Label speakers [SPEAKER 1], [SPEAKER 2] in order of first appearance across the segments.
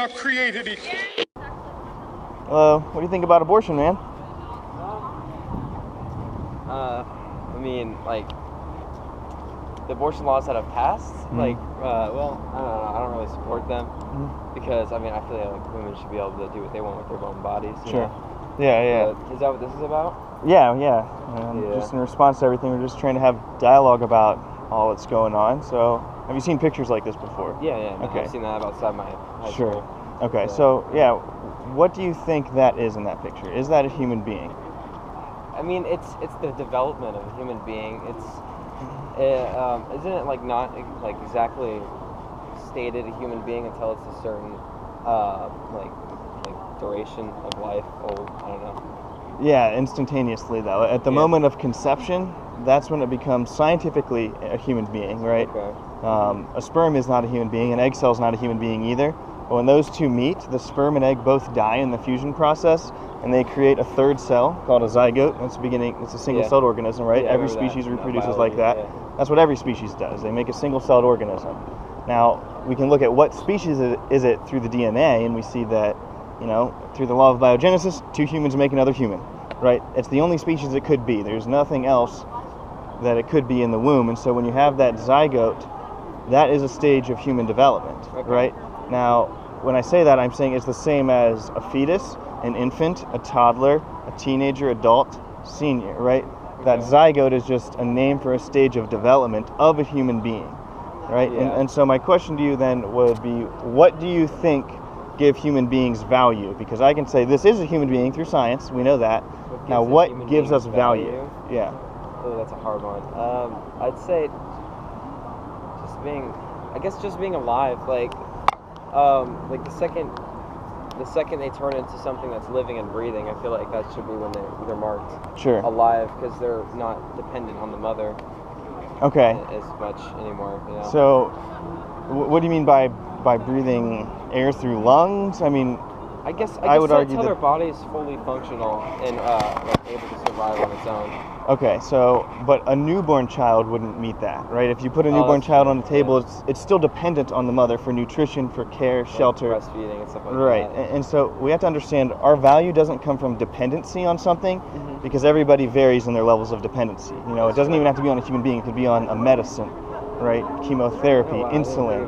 [SPEAKER 1] are created equal.
[SPEAKER 2] What do you think about abortion, man?
[SPEAKER 3] I mean, like, the abortion laws that have passed, like, well, I don't know, I don't really support them, because, I mean, I feel like women should be able to do what they want with their own bodies, you know?
[SPEAKER 2] Yeah.
[SPEAKER 3] But is that what this is about?
[SPEAKER 2] Yeah. Just in response to everything, we're just trying to have dialogue about all that's going on. So, have you seen pictures like this before?
[SPEAKER 3] Yeah. No,
[SPEAKER 2] Okay.
[SPEAKER 3] I've seen that outside my high school.
[SPEAKER 2] Okay, so, what do you think that is in that picture? Is that a human being?
[SPEAKER 3] I mean, it's the development of a human being. Isn't it like not like exactly stated a human being until it's a certain like duration of life, old? I don't know.
[SPEAKER 2] Yeah, instantaneously though. At the moment of conception, that's when it becomes scientifically a human being, right?
[SPEAKER 3] Okay.
[SPEAKER 2] A sperm is not a human being, an egg cell is not a human being either. But when those two meet, the sperm and egg both die in the fusion process, and they create a third cell called a zygote. It's a single-celled organism, right?
[SPEAKER 3] Yeah,
[SPEAKER 2] every species reproduces
[SPEAKER 3] biology,
[SPEAKER 2] like that.
[SPEAKER 3] Yeah.
[SPEAKER 2] That's what every species does. They make a single-celled organism. Now, we can look at what species is it through the DNA, and we see that, through the law of biogenesis, two humans make another human, right? It's the only species it could be. There's nothing else that it could be in the womb. And so when you have that zygote, that is a stage of human development, right? Now, when I say that, I'm saying it's the same as a fetus, an infant, a toddler, a teenager, adult, senior, right? That zygote is just a name for a stage of development of a human being, right?
[SPEAKER 3] Yeah.
[SPEAKER 2] And so my question to you then would be, what do you think give human beings value? Because I can say this is a human being through science, we know that. Now, what gives us value? Yeah.
[SPEAKER 3] Oh, that's a hard one. I'd say just being alive, like the second they turn into something that's living and breathing, I feel like that should be when they're marked alive, because they're not dependent on the mother as much anymore.
[SPEAKER 2] So, what do you mean by breathing air through lungs? I mean,
[SPEAKER 3] I guess
[SPEAKER 2] I would argue
[SPEAKER 3] until their body is fully functional and able to survive on its own.
[SPEAKER 2] Okay, but a newborn child wouldn't meet that, right? If you put a newborn child on the table, it's still dependent on the mother for nutrition, for care, shelter.
[SPEAKER 3] Breastfeeding and stuff like that.
[SPEAKER 2] Right, and so we have to understand our value doesn't come from dependency on something, because everybody varies in their levels of dependency. It doesn't even have to be on a human being, it could be on a medicine, right? Chemotherapy, insulin.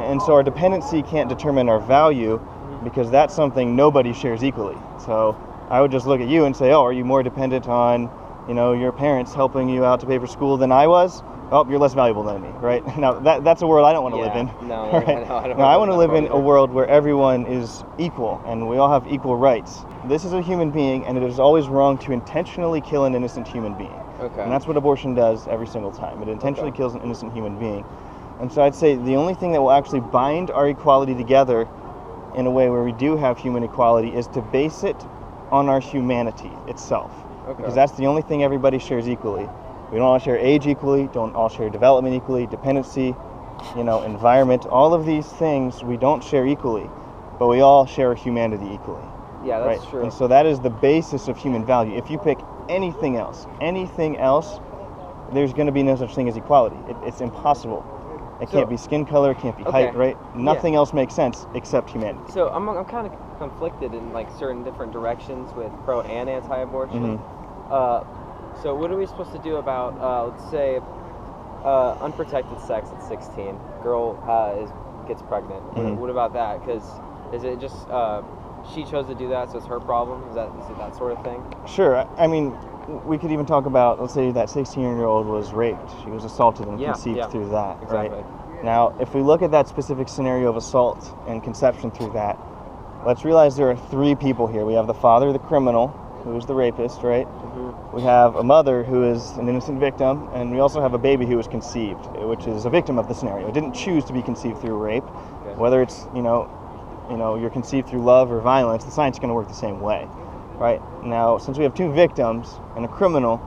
[SPEAKER 2] And so our dependency can't determine our value, because that's something nobody shares equally. So I would just look at you and say, are you more dependent on your parents helping you out to pay for school than I was? Oh, you're less valuable than me, right? Now, that's a world I don't want to live in.
[SPEAKER 3] No,
[SPEAKER 2] right? I want to live in a world where everyone is equal and we all have equal rights. This is a human being, and it is always wrong to intentionally kill an innocent human being.
[SPEAKER 3] Okay.
[SPEAKER 2] And that's what abortion does every single time. It intentionally kills an innocent human being. And so I'd say the only thing that will actually bind our equality together in a way where we do have human equality is to base it on our humanity itself. Because that's the only thing everybody shares equally. We don't all share age equally, don't all share development equally, dependency, environment, all of these things we don't share equally, but we all share humanity equally.
[SPEAKER 3] Yeah, that's true.
[SPEAKER 2] And so that is the basis of human value. If you pick anything else, there's going to be no such thing as equality. It's impossible. It can't be skin color, it can't be height, right? Nothing else makes sense except humanity.
[SPEAKER 3] So I'm kind of conflicted in like certain different directions with pro and anti-abortion. So what are we supposed to do about, let's say, unprotected sex at 16? Girl gets pregnant. What about that? Because is it just she chose to do that, so it's her problem? Is it that sort of thing?
[SPEAKER 2] Sure. I mean, we could even talk about, let's say that 16-year-old was raped. She was assaulted and conceived through that, right? Now, if we look at that specific scenario of assault and conception through that, let's realize there are three people here. We have the father, the criminal, who is the rapist, right? We have a mother who is an innocent victim, and we also have a baby who was conceived, which is a victim of the scenario. It didn't choose to be conceived through rape. Whether it's, you're conceived through love or violence, the science is going to work the same way, right? Now, since we have two victims and a criminal,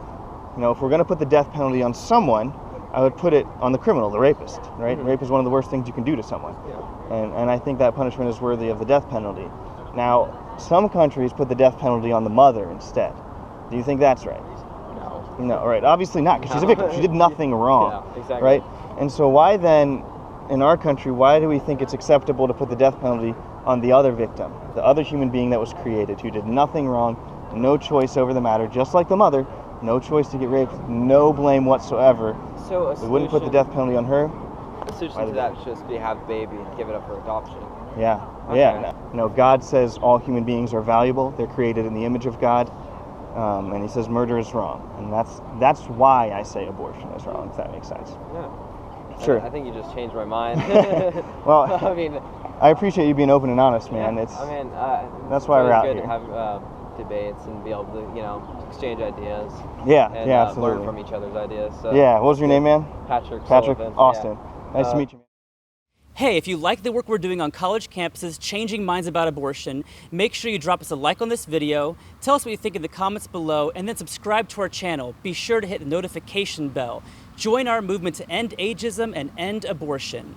[SPEAKER 2] if we're going to put the death penalty on someone, I would put it on the criminal, the rapist, right? Rape is one of the worst things you can do to someone. And I think that punishment is worthy of the death penalty. Now, some countries put the death penalty on the mother instead. Do you think that's right?
[SPEAKER 3] No.
[SPEAKER 2] No, right. Obviously not, because she's a victim. She did nothing wrong.
[SPEAKER 3] Yeah, exactly.
[SPEAKER 2] Right? And so why then in our country, why do we think it's acceptable to put the death penalty on the other victim, the other human being that was created, who did nothing wrong, no choice over the matter, just like the mother, no choice to get raped, no blame whatsoever.
[SPEAKER 3] So
[SPEAKER 2] we wouldn't put the death penalty on her.
[SPEAKER 3] The solution to that should just be have the baby and give it up for adoption.
[SPEAKER 2] Yeah,
[SPEAKER 3] okay.
[SPEAKER 2] Yeah. No, God says all human beings are valuable. They're created in the image of God, and He says murder is wrong, and that's why I say abortion is wrong. If that makes sense.
[SPEAKER 3] Yeah.
[SPEAKER 2] Sure.
[SPEAKER 3] I think you just changed my mind.
[SPEAKER 2] Well,
[SPEAKER 3] I mean,
[SPEAKER 2] I appreciate you being open and honest, man.
[SPEAKER 3] Yeah,
[SPEAKER 2] It's.
[SPEAKER 3] I mean,
[SPEAKER 2] that's why we're out here.
[SPEAKER 3] It's good to have debates and be able to, exchange ideas.
[SPEAKER 2] Yeah,
[SPEAKER 3] and,
[SPEAKER 2] yeah, absolutely.
[SPEAKER 3] learn from each other's ideas. So.
[SPEAKER 2] Yeah. What was your name, man?
[SPEAKER 3] Patrick.
[SPEAKER 2] Sullivan. Austin.
[SPEAKER 3] Yeah.
[SPEAKER 2] Nice to meet you.
[SPEAKER 1] Hey, if you like the work we're doing on college campuses changing minds about abortion, make sure you drop us a like on this video, tell us what you think in the comments below, and then subscribe to our channel. Be sure to hit the notification bell. Join our movement to end ageism and end abortion.